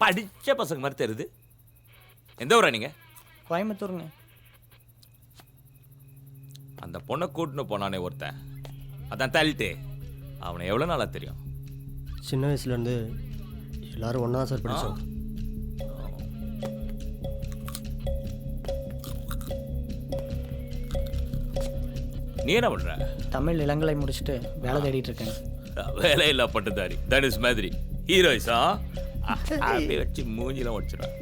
படித்த பசங்க மாதிரி தெரியுது. எந்த ஊரா நீங்கள்? கோயம்புத்தூருங்க. அந்த பொண்ணை கூட்டின்னு போனானே ஒருத்தன், அதான் தள்ளிட்டு, அவனை எவ்வளோ நாளாக தெரியும்? சின்ன வயசுலேருந்து எல்லாரும் ஒன்றா தான் சார் படித்தோம். நீ என்ன பண்ணுற? தமிழ் இளங்கலை முடிச்சுட்டு வேலை தேடிட்டு இருக்கேன். வேலையில்லா பட்டுதாரி, தனுஷ் மாதிரி ஹீரோயிஸா அப்படியே வச்சு மூஞ்சிலாம் வச்சிடும்.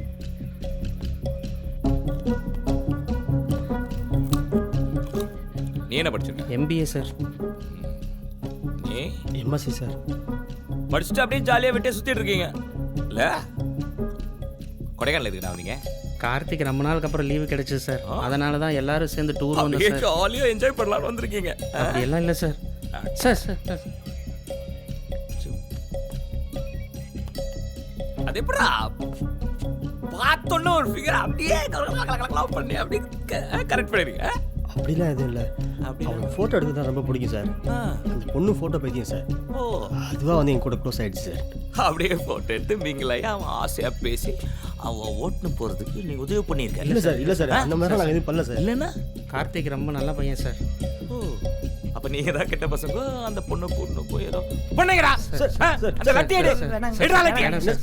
நீ என்ன படிச்சிருக்க? MBA sir. நீ MSc சார். படிச்சுட்டு அப்படியே ஜாலியாக விட்டே சுற்றிட்டு இருக்கீங்க இல்லை? கொடைக்கானல் எதுக்குண்ணா வந்தீங்க? கார்த்திக் ரொம்ப நாளுக்கு அப்புறம் லீவு கிடைச்சது சார், அதனால தான் எல்லாரும் சேர்ந்து டூர் வந்தோம் சார். ஜாலியாக என்ஜாய் பண்ணலாம்னு வந்திருக்கீங்க. அப்படியெல்லாம் இல்லை சார். சார் சார் அது எப்படா பார்த்தோன்னு ஒரு ஃபிகர் அப்படியே லவ் பண்ணி அப்படி கரெக்ட் பண்ணிடுங்க. அப்படிலாம் எதுவும் இல்லை. அப்படி அவனுக்கு ஃபோட்டோ எடுக்க தான் ரொம்ப பிடிக்கும் சார். அந்த பொண்ணு ஃபோட்டோ பைத்தியம் சார். ஓ, அதுவாக வந்து என் கூட க்ளோஸ் ஆகிடுச்சு சார். அப்படியே ஃபோட்டோ எடுத்து மிங்களாகி அவன் ஆசையாக பேசி அவன் ஓட்டுன்னு போகிறதுக்கு நீங்கள் உதவி பண்ணியிருக்க. இல்லை சார், இல்லை சார், அந்த மாதிரிலாம் நாங்கள் எதுவும் பண்ணல சார். இல்லைன்னா கார்த்திக் ரொம்ப நல்ல பையன் சார். ஓ, அப்போ நீங்கள் தான் கெட்ட பசங்க அந்த பொண்ணை கூட்டின்னு போய் ஏதோ பண்ணுங்கடா. சார், சார், அந்த லட்டி எடு. வேணாங்க. எடுடா லட்டி. வேணாம் சார்.